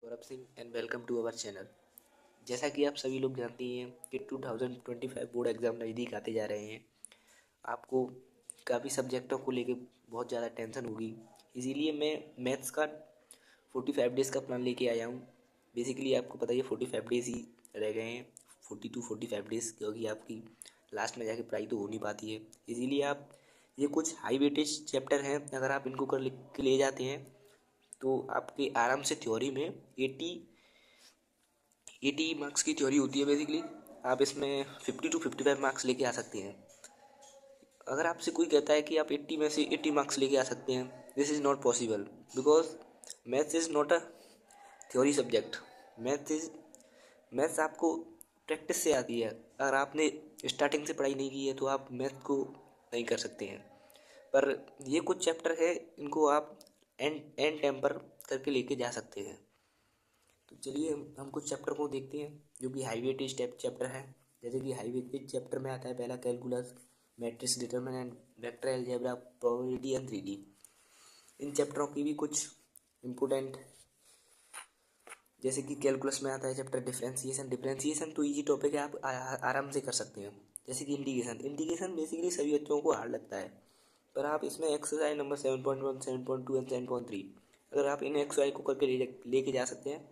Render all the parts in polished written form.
Gaurav Singh and welcome to our channel. जैसा कि आप सभी लोग जानते हैं कि 2025 बोर्ड एग्ज़ाम नज़दीक आते जा रहे हैं। आपको काफ़ी सब्जेक्टों को लेके बहुत ज़्यादा टेंशन होगी, इसीलिए मैं मैथ्स का 45 डेज़ का प्लान लेके आया हूँ। बेसिकली आपको पता ही है 45 डेज़ ही रह गए हैं, 45 डेज़, क्योंकि आपकी लास्ट में जाके पढ़ाई तो हो नहीं पाती है। इसीलिए आप ये कुछ हाई वेटेज चैप्टर हैं, अगर आप इनको कर लिख के ले जाते हैं तो आपके आराम से थ्योरी में 80 मार्क्स की थ्योरी होती है। बेसिकली आप इसमें 50 to 55 मार्क्स लेके आ सकते हैं। अगर आपसे कोई कहता है कि आप 80 में से 80 मार्क्स लेके आ सकते हैं, this is not possible, because maths is not a theory subject. Maths आपको प्रैक्टिस से आती है। अगर आपने स्टार्टिंग से पढ़ाई नहीं की है तो आप मैथ को नहीं कर सकते हैं। पर ये कुछ चैप्टर है, इनको आप एंड एंड टाइम पर करके लेके जा सकते हैं। तो चलिए हम कुछ चैप्टर को देखते हैं जो कि हाई वेटेज चैप्टर है। जैसे कि हाई वेटेज चैप्टर में आता है पहला calculus, matrix determinant, vector algebra, probability and 3D। इन चैप्टरों की भी कुछ इम्पोर्टेंट, जैसे कि कैलकुलस में आता है चैप्टर डिफरेंशिएशन। डिफरेंशिएशन तो इजी टॉपिक है, आप आराम से कर सकते हैं। जैसे कि इंटीग्रेशन बेसिकली सभी बच्चों को हार्ड लगता है, पर आप इसमें एक्सरसाइज नंबर 7.1, 7.2 एंड 7.3, अगर आप इन एक्सरसाइज को करके लेके जा सकते हैं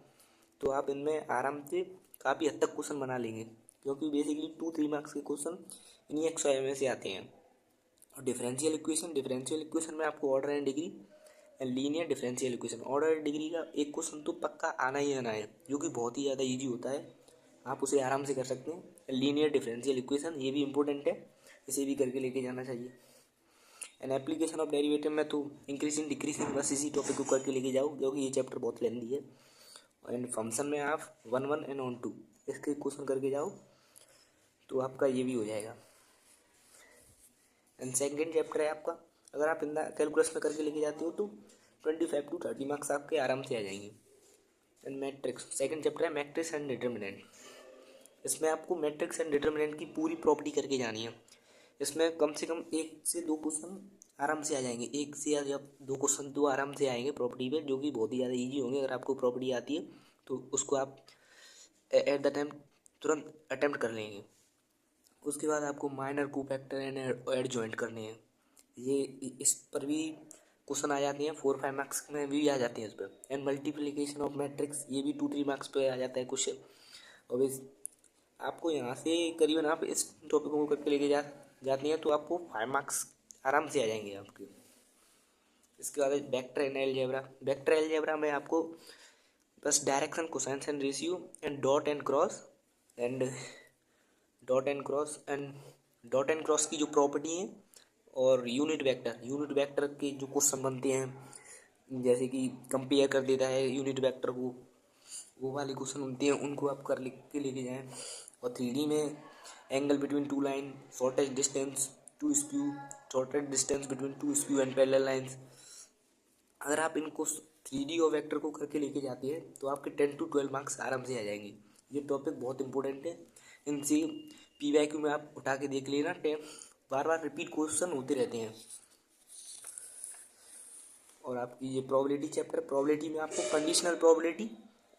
तो आप इनमें आराम से काफ़ी हद तक क्वेश्चन बना लेंगे, क्योंकि बेसिकली 2-3 मार्क्स के क्वेश्चन इन्हीं एक्सरसाइज में से आते हैं। और डिफरेंशियल इक्वेशन में आपको order and degree and linear differential equation, order and degree का एक क्वेश्चन तो पक्का आना ही आना है, जो कि बहुत ही ज़्यादा ईजी होता है, आप उसे आराम से कर सकते हैं। लीनियर डिफरेंशियल इक्वेशन ये भी इंपॉर्टेंट है, इसे भी करके लेके जाना चाहिए। एंड एप्लीकेशन ऑफ डेरिवेटिव में तो इंक्रीजिंग डिक्रीजिंग बस इसी टॉपिक को करके लेके जाओ, क्योंकि ये चैप्टर बहुत लेंदी है। एंड फंक्शन में आप 1 1 एंड ऑन 2 इसके क्वेश्चन करके जाओ तो आपका ये भी हो जाएगा। एंड सेकेंड चैप्टर है आपका, अगर आप इन कैलकुलस में करके लेके जाते हो तो 25 to 30 मार्क्स आपके आराम से आ जाएंगे। एंड मैट्रिक्स सेकेंड चैप्टर है, मैट्रिक्स एंड डिटर्मिनेंट। इसमें आपको मैट्रिक्स एंड डिटर्मिनेंट की पूरी प्रॉपर्टी करके जानी है। इसमें कम से कम 1 से 2 क्वेश्चन आराम से आ जाएंगे, एक से या जब 2 क्वेश्चन तो आराम से आएंगे प्रॉपर्टी पे, जो कि बहुत ही ज़्यादा ईजी होंगे। अगर आपको प्रॉपर्टी आती है तो उसको आप एट द टाइम तुरंत अटेम्प्ट कर लेंगे। उसके बाद आपको माइनर कोफैक्टर एंड एडजॉइंट करने हैं, ये इस पर भी क्वेश्चन आ जाते हैं, 4-5 मार्क्स में भी आ जाते हैं इस पर। एंड मल्टीप्लिकेशन ऑफ मैट्रिक्स, ये भी 2-3 मार्क्स पे आ जाता है क्वेश्चन। और इस आपको यहाँ से करीबन आप इस टॉपिक को करके लेके जाते हैं तो आपको 5 मार्क्स आराम से आ जाएंगे आपके। इसके बाद वेक्टर एलजेब्रा में आपको बस direction, cosines and ratio and and dot and cross की जो प्रॉपर्टी है, और यूनिट वेक्टर के जो क्वेश्चन बनते हैं, जैसे कि कंपेयर कर देता है यूनिट वेक्टर को, वो वाले क्वेश्चन बनते हैं, उनको आप कर लिख के लेके जाएं। और 3D में angle between two line, shortage distance between two skew and parallel lines, अगर आप इनको 3D और वेक्टर को करके लेके जाते हैं तो आपके 10 to 12 मार्क्स आराम से आ जाएंगे। ये टॉपिक बहुत इंपॉर्टेंट है, इनसे PYQ में आप उठा के देख लेना, बार बार रिपीट क्वेश्चन होते रहते हैं। और आपकी ये प्रोबेबिलिटी चैप्टर, प्रोबेबिलिटी में आपको conditional probability,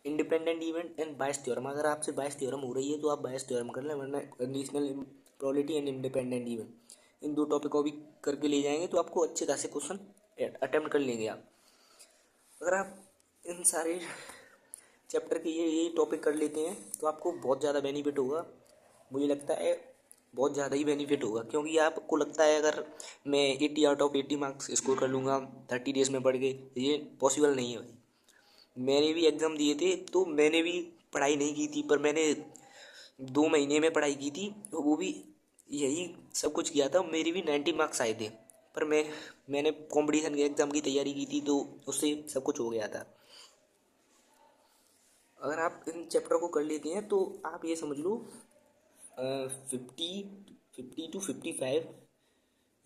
independent event and bias theorem, अगर आपसे बायस थ्योरम हो रही है तो आप बायस थ्योरम कर लें, वरना conditional probability and independent event, in 2 topic को भी करके ले जाएंगे तो आपको अच्छे खासे क्वेश्चन अटेम्प्ट कर लेंगे आप। अगर आप इन सारे चैप्टर के ये टॉपिक कर लेते हैं तो आपको बहुत ज़्यादा बेनिफिट होगा। मुझे लगता है बहुत ज़्यादा ही बेनिफिट होगा, क्योंकि आपको लगता है अगर मैं 80 आउट ऑफ 80 मार्क्स स्कोर कर लूँगा 30 डेज़ में पढ़ के, ये पॉसिबल नहीं है भाई। मैंने भी एग्ज़ाम दिए थे तो मैंने भी पढ़ाई नहीं की थी, पर मैंने 2 महीने में पढ़ाई की थी, तो वो भी यही सब कुछ किया था। मेरी भी 90 मार्क्स आए थे, पर मैंने कंपटीशन के एग्ज़ाम की तैयारी की थी तो उससे सब कुछ हो गया था। अगर आप इन चैप्टर को कर लेते हैं तो आप ये समझ लो 50 to 55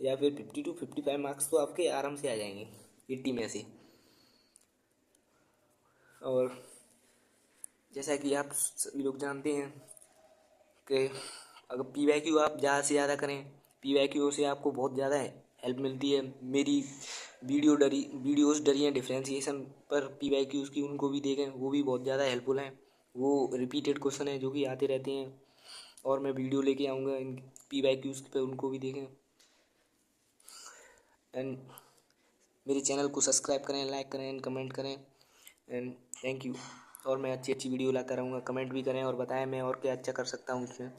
या फिर 50 to 55 मार्क्स तो आपके आराम से आ जाएंगे 80 में से। और जैसा कि आप सभी लोग जानते हैं कि अगर PYQ आप ज़्यादा से ज़्यादा करें, PYQ से आपको बहुत ज़्यादा हेल्प मिलती है। मेरी वीडियोज़ डरी हैं डिफरेंशिएशन पर PYQs की, उनको भी देखें, वो भी बहुत ज़्यादा हेल्पफुल हैं। वो रिपीटेड क्वेश्चन हैं जो कि आते रहते हैं और मैं वीडियो लेके आऊँगा इन PYQs पे, उनको भी देखें। एंड मेरे चैनल को सब्सक्राइब करें, लाइक करें एंड कमेंट करें एंड थैंक यू। और मैं अच्छी अच्छी वीडियो लाता रहूँगा। कमेंट भी करें और बताएं मैं और क्या अच्छा कर सकता हूँ इसमें।